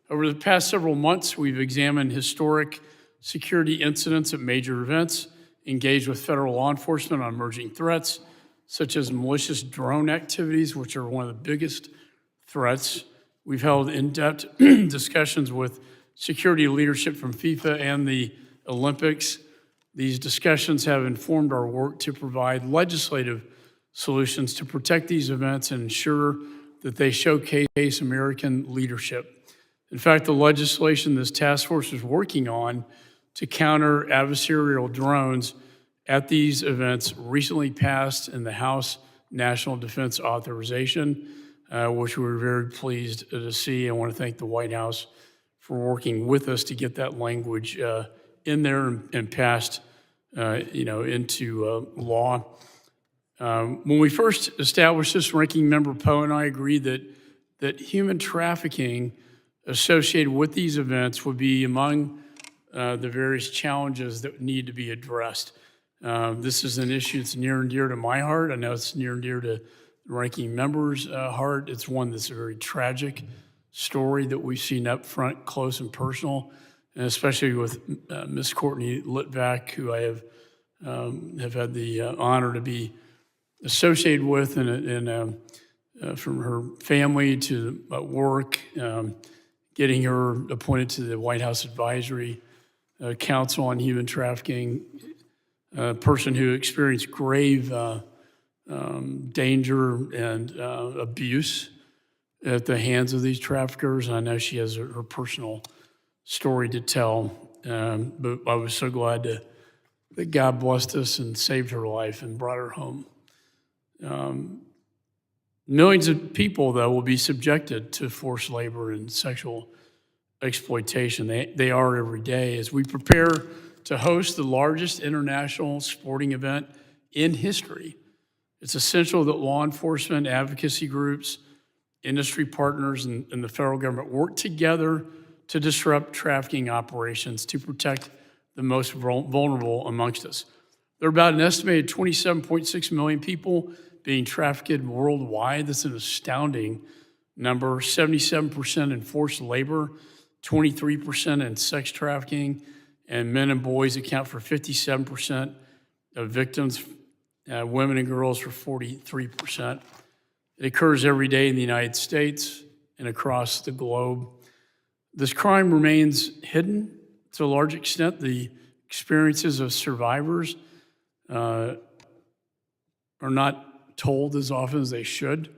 Over the past several months, we've examined historic security incidents at major events, engaged with federal law enforcement on emerging threats, such as malicious drone activities, which are one of the biggest threats. We've held in-depth discussions with security leadership from FIFA and the Olympics. These discussions have informed our work to provide legislative solutions to protect these events and ensure that they showcase American leadership. In fact, the legislation this task force is working on to counter adversarial drones at these events recently passed in the House National Defense Authorization, which we were very pleased to see. I want to thank the White House for working with us to get that language in there and passed into law. When we first established this, Ranking Member Poe and I agreed that human trafficking associated with these events would be among the various challenges that need to be addressed. This is an issue that's near and dear to my heart. I know it's near and dear to the ranking member's heart. It's one that's a very tragic story that we've seen up front, close and personal, and especially with Miss Courtney Litvak, who I have had the honor to be associated with, and from her family to work, getting her appointed to the White House Advisory Council on Human Trafficking, a person who experienced grave danger and abuse at the hands of these traffickers. I know she has her personal story to tell, but I was so glad that God blessed us and saved her life and brought her home. Millions of people, though, will be subjected to forced labor and sexual exploitation. They are every day. As we prepare to host the largest international sporting event in history, it's essential that law enforcement, advocacy groups, industry partners, and the federal government work together to disrupt trafficking operations to protect the most vulnerable amongst us. There are about an estimated 27.6 million people being trafficked worldwide. That's an astounding number. 77% in forced labor, 23% in sex trafficking, and men and boys account for 57% of victims, women and girls for 43%. It occurs every day in the United States and across the globe. This crime remains hidden to a large extent. The experiences of survivors are not told as often as they should.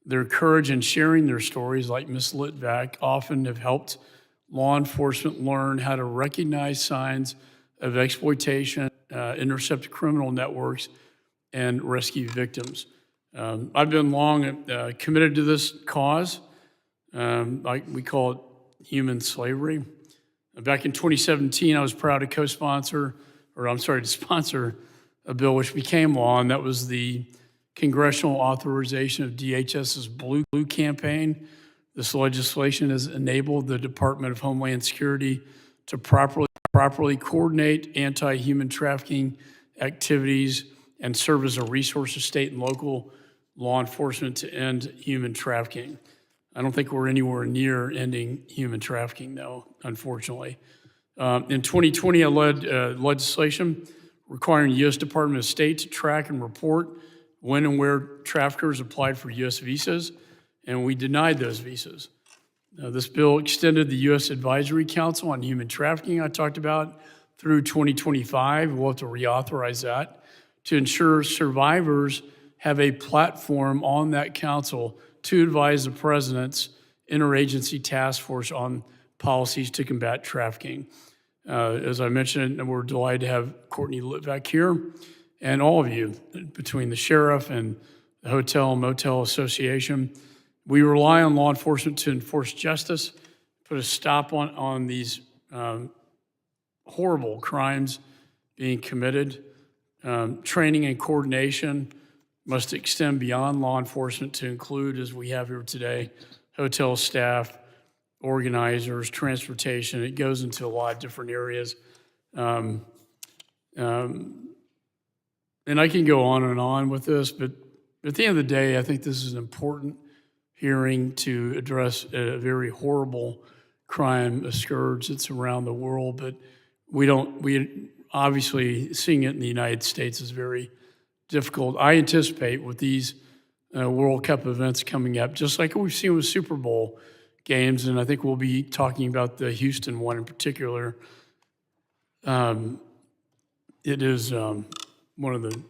Their courage in sharing their stories, like Ms. Litvak, often have helped law enforcement learn how to recognize signs of exploitation, intercept criminal networks, and rescue victims. I've been long committed to this cause. We call it human slavery. Back in 2017, I was proud to sponsor a bill which became law, and that was the congressional authorization of DHS's Blue campaign. This legislation has enabled the Department of Homeland Security to properly coordinate anti-human trafficking activities and serve as a resource to state and local law enforcement to end human trafficking. I don't think we're anywhere near ending human trafficking, though, unfortunately. In 2020, I led legislation requiring the U.S. Department of State to track and report when and where traffickers applied for U.S. visas, and we denied those visas. This bill extended the U.S. Advisory Council on Human Trafficking I talked about through 2025. We'll have to reauthorize that to ensure survivors have a platform on that council to advise the president's interagency task force on policies to combat trafficking. As I mentioned, we're delighted to have Courtney Litvak here, and all of you, between the sheriff and the Hotel and Motel Association. We rely on law enforcement to enforce justice, put a stop on these horrible crimes being committed. Training and coordination must extend beyond law enforcement to include, as we have here today, hotel staff, organizers, transportation. It goes into a lot of different areas. And I can go on and on with this, but at the end of the day, I think this is an important hearing to address a very horrible crime, a scourge that's around the world, but we obviously seeing it in the United States is very difficult. I anticipate with these World Cup events coming up, just like we've seen with Super Bowl games, and I think we'll be talking about the Houston one in particular. It is one of the,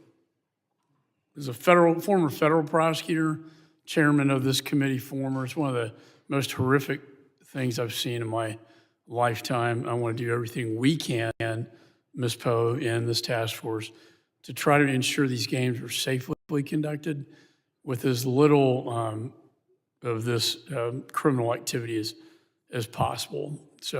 is a former federal prosecutor, chairman of this committee, former. It's one of the most horrific things I've seen in my lifetime. I want to do everything we can, Ms. Poe and this task force, to try to ensure these games are safely conducted with as little of this criminal activity as possible. So